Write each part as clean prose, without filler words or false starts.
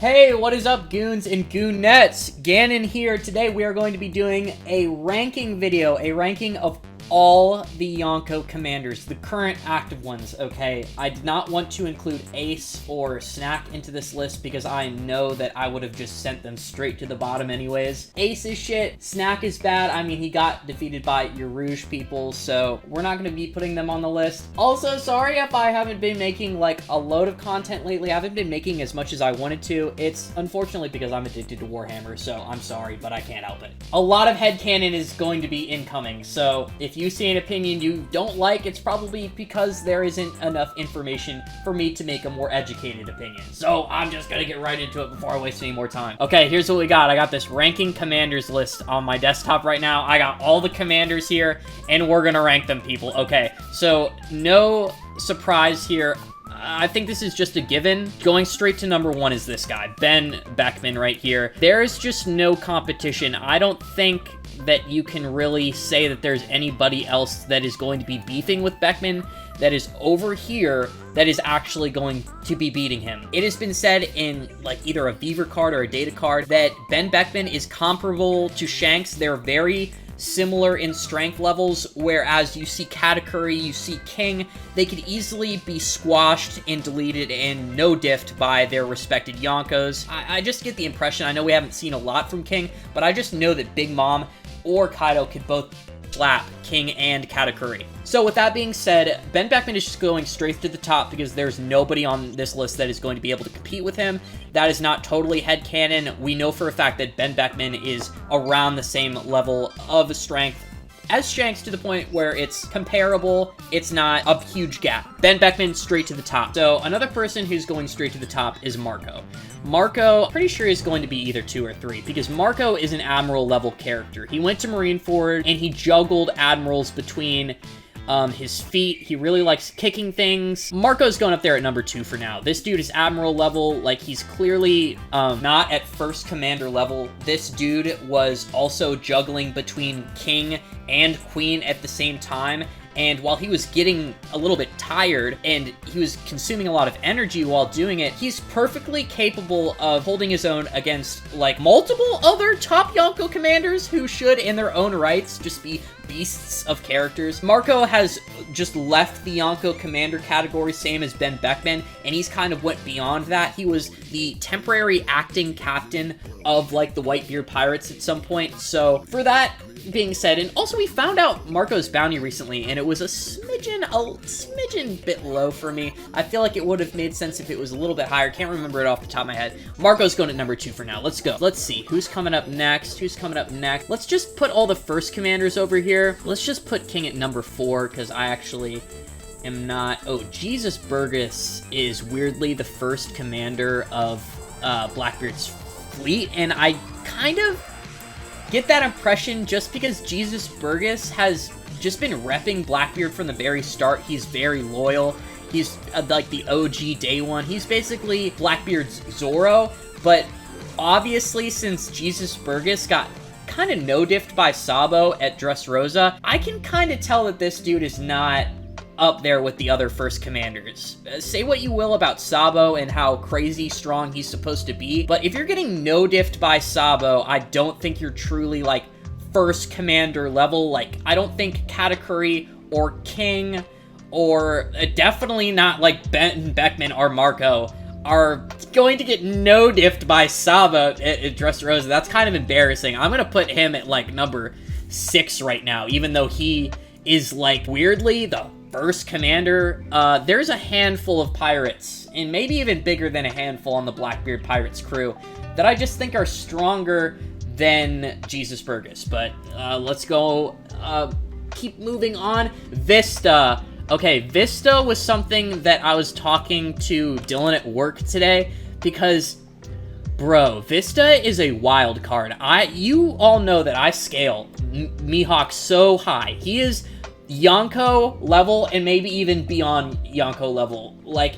Hey, what is up, goons and goonettes? Gannon here. Today we are going to be doing a ranking video, a ranking of all the Yonko Commanders, the current active ones, okay? I did not want to include Ace or Snack into this list because I know that I would have just sent them straight to the bottom anyways. Ace is shit, Snack is bad. I mean, he got defeated by your Rouge people, so we're not going to be putting them on the list. Also, sorry if I haven't been making like a load of content lately. I haven't been making as much as I wanted to. It's unfortunately because I'm addicted to Warhammer, so I'm sorry, but I can't help it. A lot of headcanon is going to be incoming, so if you see an opinion you don't like, it's probably because there isn't enough information for me to make a more educated opinion. So I'm just gonna get right into it before I waste any more time. Okay, here's what we got. I got this ranking commanders list on my desktop right now. I got all the commanders here, and we're gonna rank them, people. Okay, so no surprise here. I think this is just a given. Going straight to number one is this guy, Ben Beckman right here. There's just no competition. I don't think that you can really say that there's anybody else that is going to be beefing with Beckman that is over here that is actually going to be beating him. It has been said in like either a Beaver card or a data card that Ben Beckman is comparable to Shanks. They're very similar in strength levels, whereas you see Katakuri, you see King, they could easily be squashed and deleted and no-diffed by their respected Yonkos. I just get the impression, I know we haven't seen a lot from King, but I just know that Big Mom or Kaido could both slap King and Katakuri. So with that being said, Ben Beckman is just going straight to the top because there's nobody on this list that is going to be able to compete with him. That is not totally headcanon. We know for a fact that Ben Beckman is around the same level of strength as Shanks, to the point where it's comparable. It's not a huge gap. Ben Beckman straight to the top. So another person who's going straight to the top is Marco. Marco, pretty sure is going to be either 2 or 3 because Marco is an Admiral level character. He went to Marineford and he juggled Admirals between his feet. He really likes kicking things. Marco's going up there at number 2 for now. This dude is Admiral level. Like, he's clearly not at first commander level. This dude was also juggling between King and Queen at the same time. And while he was getting a little bit tired and he was consuming a lot of energy while doing it, he's perfectly capable of holding his own against, like, multiple other top Yonko commanders who should, in their own rights, just be beasts of characters. Marco has just left the Yonko commander category, same as Ben Beckman, and he's kind of went beyond that. He was the temporary acting captain of, like, the Whitebeard Pirates at some point, so for that being said, and also we found out Marco's bounty recently, and it was a smidgen bit low for me. I feel like it would have made sense if it was a little bit higher. Can't remember it off the top of my head. Marco's going at number 2 for now. Let's go. Let's see. Who's coming up next? Who's coming up next? Let's just put all the first commanders over here. Let's just put King at number 4, because I actually am not... Oh, Jesus Burgess is weirdly the first commander of Blackbeard's fleet, and I kind of get that impression just because Jesus Burgess has just been repping Blackbeard from the very start. He's very loyal. He's like the OG day one. He's basically Blackbeard's Zoro, but obviously since Jesus Burgess got kind of no-diffed by Sabo at Dressrosa, I can kind of tell that this dude is not up there with the other first commanders. Say what you will about Sabo and how crazy strong he's supposed to be, but if you're getting no-diffed by Sabo, I don't think you're truly, like, first commander level. Like, I don't think Katakuri or King or definitely not, like, Ben Beckman or Marco are going to get no-diffed by Sabo at Dressrosa. That's kind of embarrassing. I'm gonna put him at, like, number 6 right now, even though he is, like, weirdly the first commander. There's a handful of pirates, and maybe even bigger than a handful on the Blackbeard Pirates crew, that I just think are stronger than Jesus Burgess. But let's go, keep moving on. Vista. Okay, Vista was something that I was talking to Dylan at work today, because, bro, Vista is a wild card. You all know that I scale Mihawk so high. He is Yonko level and maybe even beyond Yonko level. Like,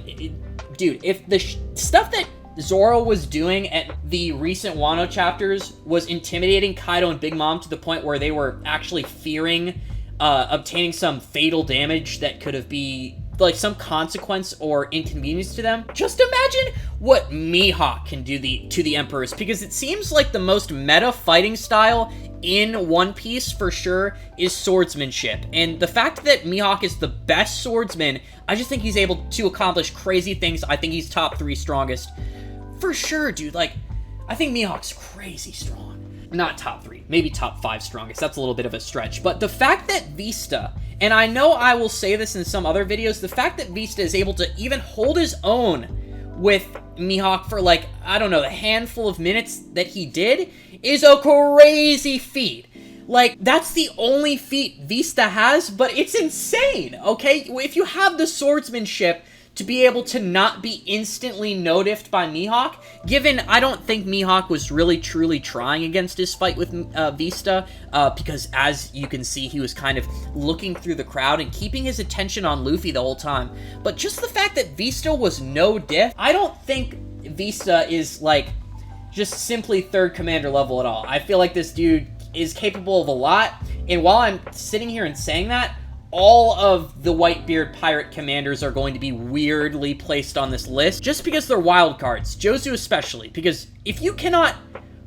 dude, if the stuff that Zoro was doing at the recent Wano chapters was intimidating Kaido and Big Mom to the point where they were actually fearing obtaining some fatal damage that could have been like some consequence or inconvenience to them. Just imagine what Mihawk can do to the Emperors, because it seems like the most meta fighting style in One Piece for sure is swordsmanship. And the fact that Mihawk is the best swordsman, I just think he's able to accomplish crazy things. I think he's top 3 strongest. For sure, dude. Like, I think Mihawk's crazy strong. Not top 3, maybe top 5 strongest. That's a little bit of a stretch. But the fact that Vista, and I know I will say this in some other videos, the fact that Vista is able to even hold his own with Mihawk for, like, I don't know, the handful of minutes that he did is a crazy feat. Like, that's the only feat Vista has, but it's insane, okay? If you have the swordsmanship to be able to not be instantly noticed by Mihawk, given I don't think Mihawk was really truly trying against his fight with Vista, because as you can see, he was kind of looking through the crowd and keeping his attention on Luffy the whole time. But just the fact that Vista was no diff, I don't think Vista is, like, just simply 3rd commander level at all. I feel like this dude is capable of a lot, and while I'm sitting here and saying that, all of the Whitebeard pirate commanders are going to be weirdly placed on this list, just because they're wild cards. Jozu especially, because if you cannot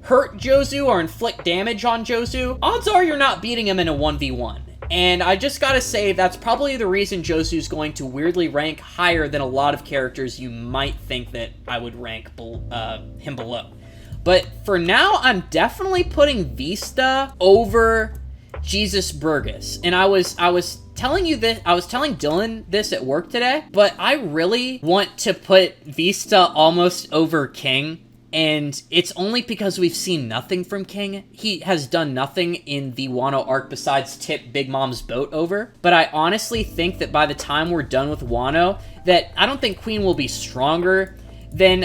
hurt Jozu or inflict damage on Jozu, odds are you're not beating him in a 1v1. And I just gotta say, that's probably the reason Josu's going to weirdly rank higher than a lot of characters you might think that I would rank him below. But for now, I'm definitely putting Vista over Jesus Burgess. And I was telling you this, I was telling Dylan this at work today, but I really want to put Vista almost over King, and it's only because we've seen nothing from King. He has done nothing in the Wano arc besides tip Big Mom's boat over, but I honestly think that by the time we're done with Wano, that I don't think Queen will be stronger than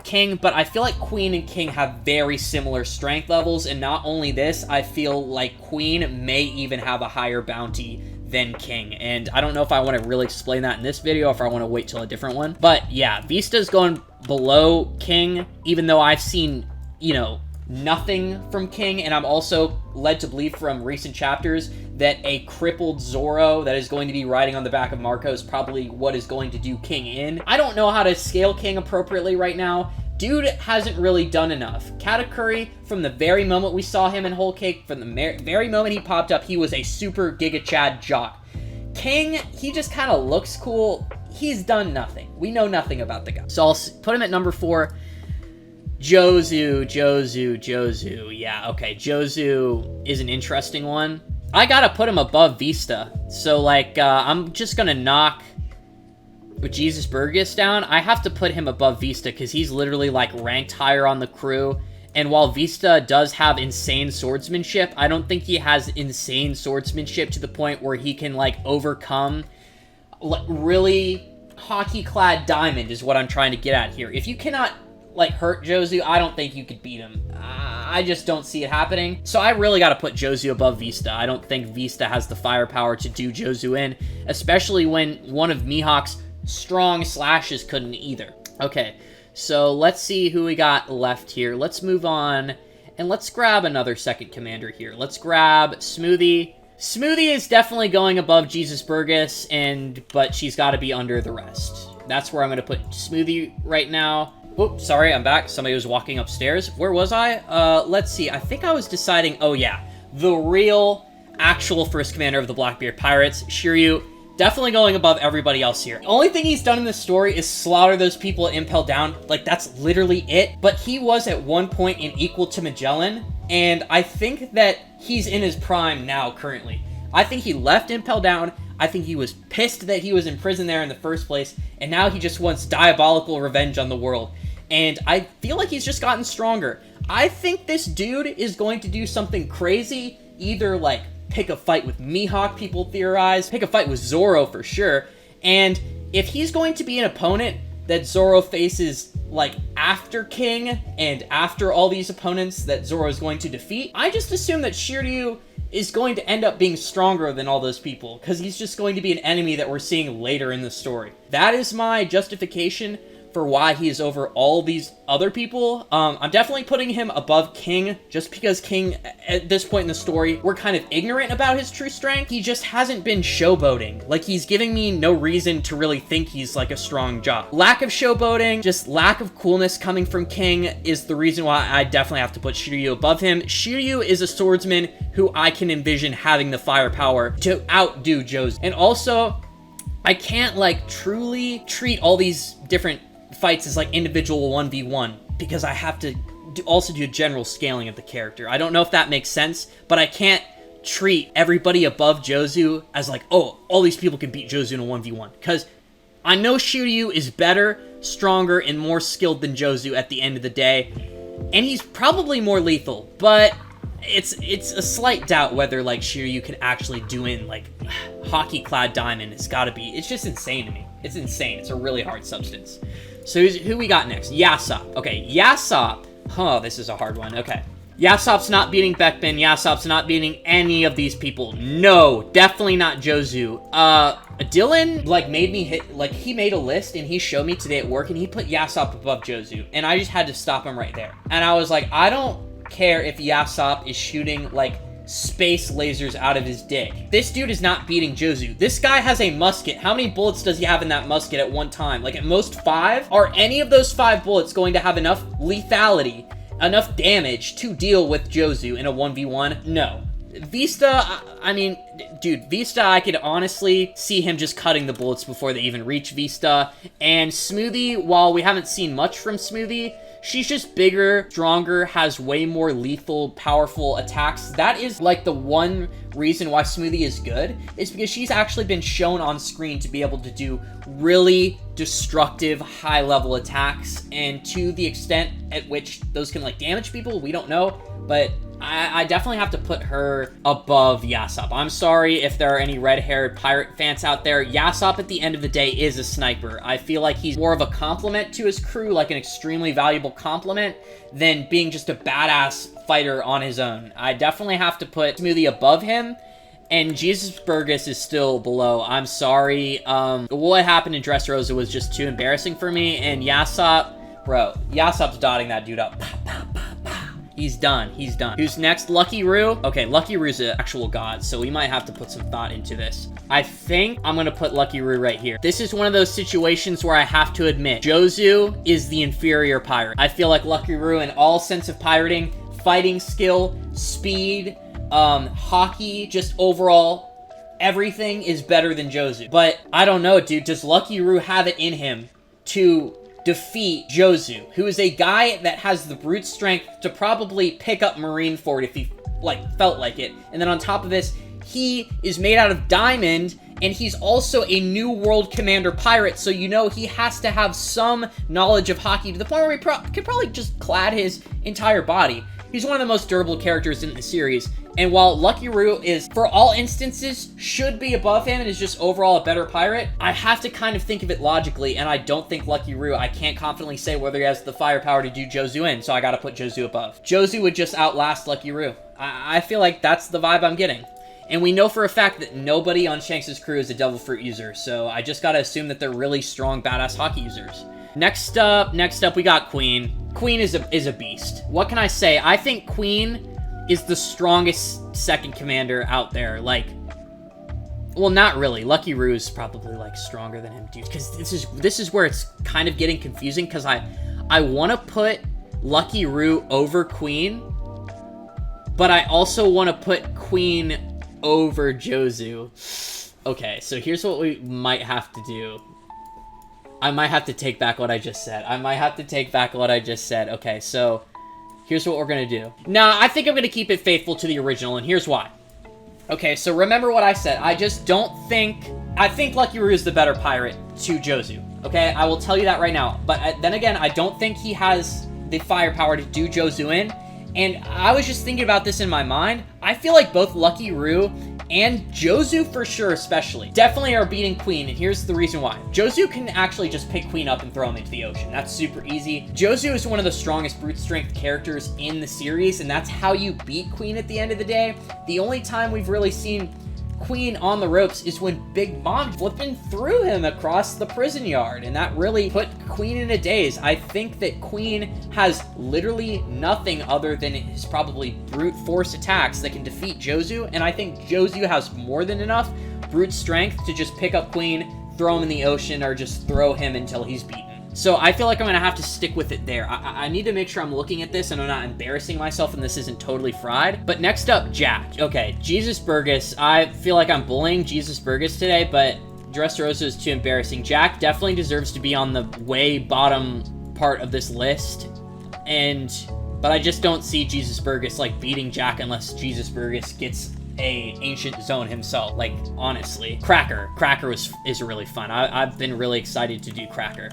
King, but I feel like Queen and King have very similar strength levels, and not only this, I feel like Queen may even have a higher bounty than King, and I don't know if I want to really explain that in this video or if I want to wait till a different one. But yeah, Vista's going below King, even though I've seen, you know, nothing from King, and I'm also led to believe from recent chapters that a crippled Zoro that is going to be riding on the back of Marco is probably what is going to do King in. I don't know how to scale King appropriately right now. Dude hasn't really done enough. Katakuri, from the very moment we saw him in Whole Cake, from the very moment he popped up, he was a super Giga Chad jock. King, he just kind of looks cool. He's done nothing. We know nothing about the guy. So I'll put him at number 4. Jozu. Yeah, okay, Jozu is an interesting one. I gotta put him above Vista. So, like, I'm just gonna knock with Jesus Burgess down. I have to put him above Vista because he's literally, like, ranked higher on the crew. And while Vista does have insane swordsmanship, I don't think he has insane swordsmanship to the point where he can, like, overcome really hockey-clad Diamond is what I'm trying to get at here. If you cannot, like, hurt Jozu, I don't think you could beat him. I just don't see it happening. So I really got to put Jozu above Vista. I don't think Vista has the firepower to do Jozu in, especially when one of Mihawk's strong slashes couldn't either. Okay, so let's see who we got left here. Let's move on, and let's grab another second commander here. Let's grab Smoothie. Smoothie is definitely going above Jesus Burgess, but she's got to be under the rest. That's where I'm going to put Smoothie right now. Oops, sorry, I'm back. Somebody was walking upstairs. Where was I? Let's see. I think I was deciding... Oh, yeah. The real, actual first commander of the Blackbeard Pirates, Shiryu. Definitely going above everybody else here. The only thing he's done in this story is slaughter those people at Impel Down. Like, that's literally it. But he was at one point in equal to Magellan, and I think that he's in his prime now, currently. I think he left Impel Down. I think he was pissed that he was in prison there in the first place, and now he just wants diabolical revenge on the world. And I feel like he's just gotten stronger. I think this dude is going to do something crazy, either, like, pick a fight with Mihawk, people theorize, pick a fight with Zoro for sure, and if he's going to be an opponent that Zoro faces, like, after King, and after all these opponents that Zoro is going to defeat, I just assume that Shiryu is going to end up being stronger than all those people, because he's just going to be an enemy that we're seeing later in the story. That is my justification for why he is over all these other people. I'm definitely putting him above King, just because King, at this point in the story, we're kind of ignorant about his true strength. He just hasn't been showboating. Like, he's giving me no reason to really think he's like a strong jock. Lack of showboating, just lack of coolness coming from King is the reason why I definitely have to put Shiryu above him. Shiryu is a swordsman who I can envision having the firepower to outdo Jozu. And also, I can't like truly treat all these different fights as like individual 1v1 because I have to also do a general scaling of the character. I don't know if that makes sense, but I can't treat everybody above Jozu as like, oh, all these people can beat Jozu in a 1v1, because I know Shiryu is better, stronger, and more skilled than Jozu at the end of the day, and he's probably more lethal, but it's a slight doubt whether like Shiryu can actually do in like hockey-clad diamond. It's gotta be. It's just insane to me. It's insane. It's a really hard substance. So who we got next? Yasop. Okay, Yasop. Oh, this is a hard one. Okay. Yasop's not beating Beckman. Yasop's not beating any of these people. No, definitely not Jozu. Dylan, like, made me hit, like, he made a list, and he showed me today at work, and he put Yasop above Jozu, and I just had to stop him right there. And I was like, I don't care if Yasop is shooting, like, space lasers out of his dick. This dude is not beating Jozu. This guy has a musket. How many bullets does he have in that musket at one time? Like, at most 5? Are any of those 5 bullets going to have enough lethality, enough damage to deal with Jozu in a 1v1? No. Vista, I mean, dude, Vista, I could honestly see him just cutting the bullets before they even reach Vista. And Smoothie, while we haven't seen much from Smoothie, she's just bigger, stronger, has way more lethal, powerful attacks. That is, like, the one reason why Smoothie is good, is because she's actually been shown on screen to be able to do really destructive, high-level attacks, and to the extent at which those can, like, damage people, we don't know, but I definitely have to put her above Yasop. I'm sorry if there are any red-haired pirate fans out there. Yasop, at the end of the day, is a sniper. I feel like he's more of a compliment to his crew, like an extremely valuable compliment, than being just a badass fighter on his own. I definitely have to put Smoothie above him, and Jesus Burgess is still below. I'm sorry. What happened in Dressrosa was just too embarrassing for me, and Yasop, bro, Yasop's dotting that dude up. He's done. He's done. Who's next? Lucky Roo? Okay, Lucky Roo's an actual god, so we might have to put some thought into this. I think I'm gonna put Lucky Roo right here. This is one of those situations where I have to admit, Jozu is the inferior pirate. I feel like Lucky Roo, in all sense of pirating, fighting skill, speed, hockey, just overall, everything is better than Jozu. But I don't know, dude. Does Lucky Roo have it in him to defeat Jozu, who is a guy that has the brute strength to probably pick up Marineford if he, like, felt like it. And then on top of this, he is made out of diamond, and he's also a New World Commander pirate, so you know he has to have some knowledge of hockey to the point where he could probably just clad his entire body. He's one of the most durable characters in the series, and while Lucky Roo is, for all instances, should be above him and is just overall a better pirate, I have to kind of think of it logically, and I don't think Lucky Roo, I can't confidently say whether he has the firepower to do Jozu in, so I gotta put Jozu above. Jozu would just outlast Lucky Roo. I feel like that's the vibe I'm getting. And we know for a fact that nobody on Shanks' crew is a Devil Fruit user, so I just gotta assume that they're really strong, badass hockey users. Next up, we got Queen. Queen is a beast. What can I say? I think Queen is the strongest second commander out there. Like, well, not really. Lucky Roo is probably, like, stronger than him, dude. Because this is where it's kind of getting confusing, because I want to put Lucky Roo over Queen, but I also want to put Queen over Jozu. Okay, so here's what we might have to do. I might have to take back what I just said. Okay, so here's what we're gonna do. Nah, I think I'm gonna keep it faithful to the original, and here's why. Okay, so remember what I said. I just don't think... I think Lucky Roo is the better pirate to Jozu. Okay, I will tell you that right now. But then again, I don't think he has the firepower to do Jozu in. And I was just thinking about this in my mind. I feel like both Lucky Roo and Jozu, for sure especially, definitely are beating Queen, and here's the reason why. Jozu can actually just pick Queen up and throw him into the ocean. That's super easy. Jozu is one of the strongest brute strength characters in the series, and that's how you beat Queen at the end of the day. The only time we've really seen Queen on the ropes is when Big Mom flipping threw him across the prison yard, and that really put Queen in a daze. I think that Queen has literally nothing other than his probably brute force attacks that can defeat Jozu, and I think Jozu has more than enough brute strength to just pick up Queen, throw him in the ocean, or just throw him until he's beaten. So I feel like I'm gonna have to stick with it there. I need to make sure I'm looking at this and I'm not embarrassing myself and this isn't totally fried. But next up, Jack. Okay, Jesus Burgess. I feel like I'm bullying Jesus Burgess today, but Dressrosa is too embarrassing. Jack definitely deserves to be on the way bottom part of this list. But I just don't see Jesus Burgess, like, beating Jack unless Jesus Burgess gets a ancient zone himself. Like, honestly. Cracker is really fun. I've been really excited to do Cracker.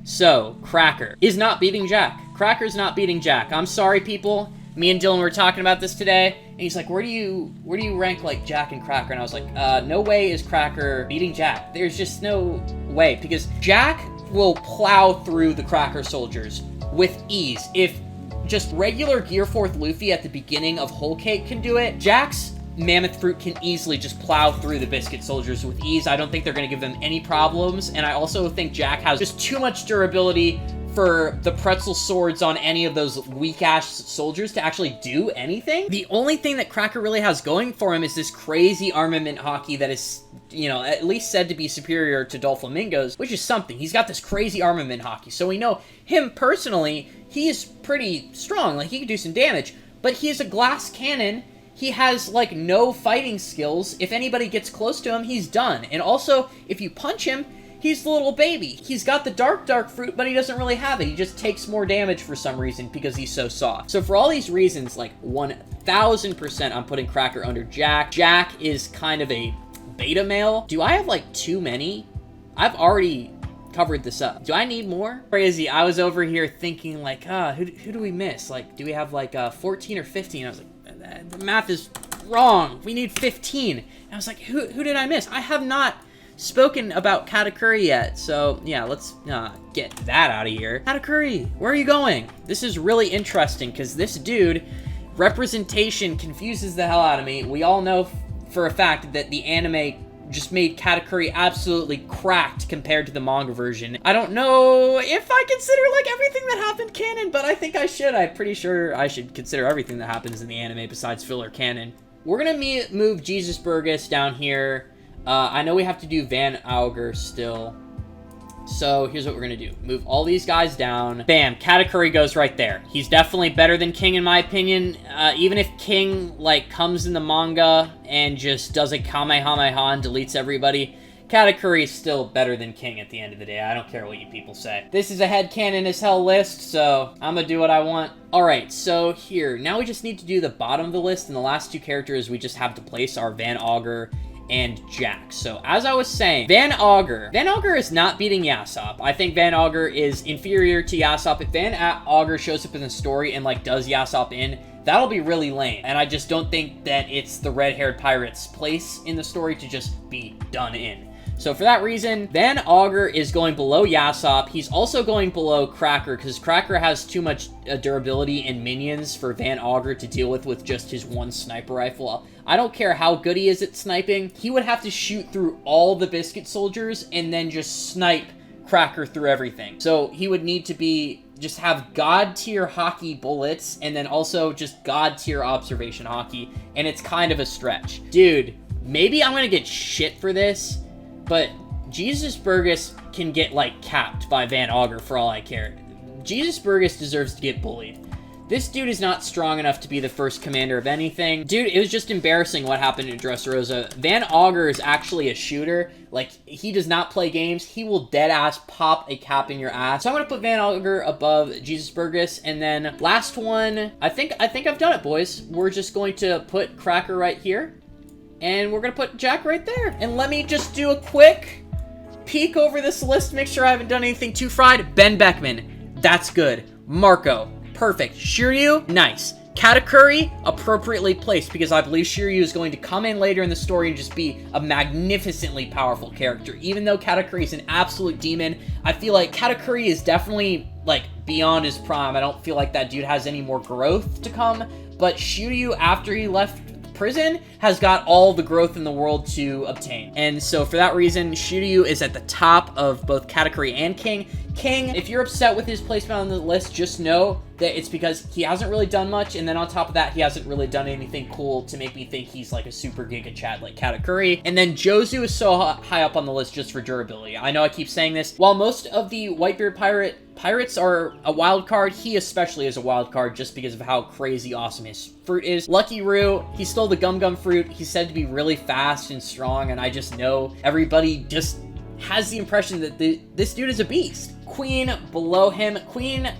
So, Cracker is not beating Jack. Cracker's not beating Jack. I'm sorry, people. Me and Dylan were talking about this today, and he's like, where do you rank, like, Jack and Cracker? And I was like, no way is Cracker beating Jack. There's just no way, because Jack will plow through the Cracker soldiers with ease. If just regular Gear 4th Luffy at the beginning of Whole Cake can do it, Jack's Mammoth Fruit can easily just plow through the Biscuit Soldiers with ease. I don't think they're going to give them any problems, and I also think Jack has just too much durability for the pretzel swords on any of those weak-ass soldiers to actually do anything. The only thing that Cracker really has going for him is this crazy armament hockey that is, you know, at least said to be superior to Doflamingo's, which is something. He's got this crazy armament hockey, so we know him personally, he's pretty strong. Like, he can do some damage, but he is a glass cannon. He has, like, no fighting skills. If anybody gets close to him, he's done. And also, if you punch him, he's the little baby. He's got the dark fruit, but he doesn't really have it. He just takes more damage for some reason because he's so soft. So for all these reasons, like, 1000% I'm putting Cracker under Jack. Jack is kind of a beta male. Do I have, like, too many? I've already covered this up. Do I need more? Crazy. I was over here thinking, like, who do we miss? Like, do we have, like, 14 or 15? I was like, the math is wrong. We need 15. And I was like, who did I miss? I have not spoken about Katakuri yet. So, yeah, let's get that out of here. Katakuri, where are you going? This is really interesting because this dude, representation confuses the hell out of me. We all know for a fact that the anime just made Katakuri absolutely cracked compared to the manga version. I don't know if I consider, like, everything that happened canon, but I think I should. I'm pretty sure I should consider everything that happens in the anime besides filler canon. We're gonna move Jesus Burgess down here. I know we have to do Van Auger still. So here's what we're gonna do. Move all these guys down. Bam, Katakuri goes right there. He's definitely better than King in my opinion. Even if King, like, comes in the manga and just does a Kamehameha and deletes everybody, Katakuri is still better than King at the end of the day. I don't care what you people say. This is a headcanon as hell list, so I'm gonna do what I want. Alright, so here. Now we just need to do the bottom of the list, and the last two characters we just have to place are Van Auger and Jack. So, as I was saying, Van Auger is not beating Yasopp. I think Van Auger is inferior to Yasopp. If Van Auger shows up in the story and, like, does Yasopp in, that'll be really lame. And I just don't think that it's the red-haired pirate's place in the story to just be done in. So for that reason, Van Auger is going below Yasopp. He's also going below Cracker, because Cracker has too much durability and minions for Van Auger to deal with just his one sniper rifle. I don't care how good he is at sniping. He would have to shoot through all the Biscuit Soldiers and then just snipe Cracker through everything. So he would need to just have God tier hockey bullets and then also just God tier observation hockey. And it's kind of a stretch. Dude, maybe I'm gonna get shit for this, but Jesus Burgess can get, like, capped by Van Auger for all I care. Jesus Burgess deserves to get bullied. This dude is not strong enough to be the first commander of anything. Dude, it was just embarrassing what happened to Dressrosa. Van Auger is actually a shooter. Like, he does not play games. He will dead-ass pop a cap in your ass. So I'm gonna put Van Auger above Jesus Burgess. And then last one, I think I've done it, boys. We're just going to put Cracker right here. And we're gonna put Jack right there. And let me just do a quick peek over this list, make sure I haven't done anything too fried. Ben Beckman, that's good. Marco, perfect. Shiryu, nice. Katakuri, appropriately placed, because I believe Shiryu is going to come in later in the story and just be a magnificently powerful character. Even though Katakuri is an absolute demon, I feel like Katakuri is definitely, like, beyond his prime. I don't feel like that dude has any more growth to come. But Shiryu, after he left prison has got all the growth in the world to obtain. And so for that reason, Shiryu is at the top of both category and king. King, if you're upset with his placement on the list, just know that it's because he hasn't really done much, and then on top of that, he hasn't really done anything cool to make me think he's like a super Giga Chad like Katakuri. And then Jozu is so high up on the list just for durability. I know I keep saying this. While most of the Whitebeard Pirates are a wild card, he especially is a wild card just because of how crazy awesome his fruit is. Lucky Roo, he stole the Gum Gum fruit. He's said to be really fast and strong, and I just know everybody just has the impression that this dude is a beast. Queen below him. Queen,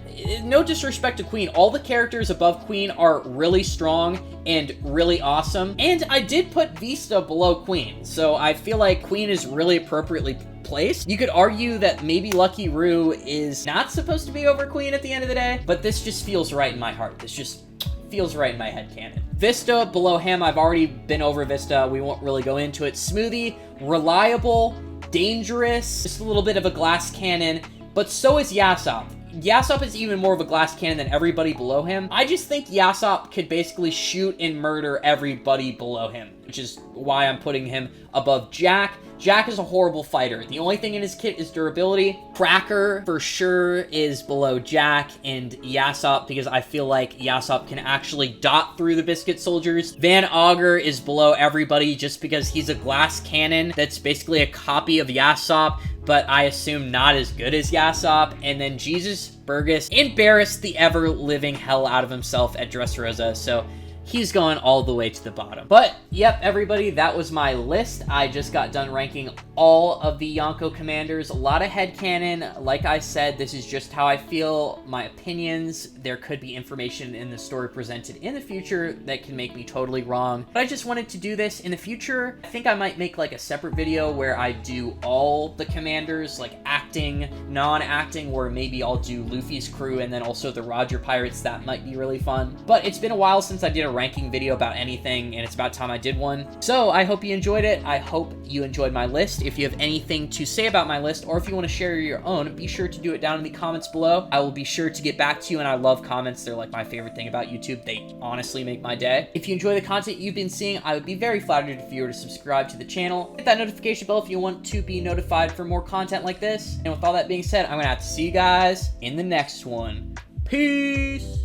no disrespect to Queen, all the characters above Queen are really strong and really awesome. And I did put Vista below Queen, so I feel like Queen is really appropriately placed. You could argue that maybe Lucky Roo is not supposed to be over Queen at the end of the day, but this just feels right in my heart. This just feels right in my headcanon. Vista below him. I've already been over Vista. We won't really go into it. Smoothie, reliable, dangerous, just a little bit of a glass cannon, but so is Yasop. Yasop is even more of a glass cannon than everybody below him. I just think Yasop could basically shoot and murder everybody below him, which is why I'm putting him above Jack. Jack is a horrible fighter. The only thing in his kit is durability. Cracker, for sure, is below Jack and Yasop because I feel like Yasop can actually dot through the Biscuit Soldiers. Van Augur is below everybody just because he's a glass cannon that's basically a copy of Yasop, but I assume not as good as Yasop. And then Jesus Burgess embarrassed the ever-living hell out of himself at Dressrosa, so he's going all the way to the bottom. But, yep, everybody, that was my list. I just got done ranking all of the Yonko Commanders. A lot of headcanon. Like I said, this is just how I feel, my opinions. There could be information in the story presented in the future that can make me totally wrong. But I just wanted to do this in the future. I think I might make like a separate video where I do all the commanders, like acting, non-acting, where maybe I'll do Luffy's crew and then also the Roger Pirates. That might be really fun. But it's been a while since I did a ranking video about anything, and it's about time I did one. So I hope you enjoyed it. I hope you enjoyed my list. If you have anything to say about my list, or if you want to share your own, be sure to do it down in the comments below. I will be sure to get back to you, and I love comments. They're like my favorite thing about YouTube. They honestly make my day. If you enjoy the content you've been seeing, I would be very flattered if you were to subscribe to the channel. Hit that notification bell if you want to be notified for more content like this. And with all that being said, I'm gonna have to see you guys in the next one. Peace!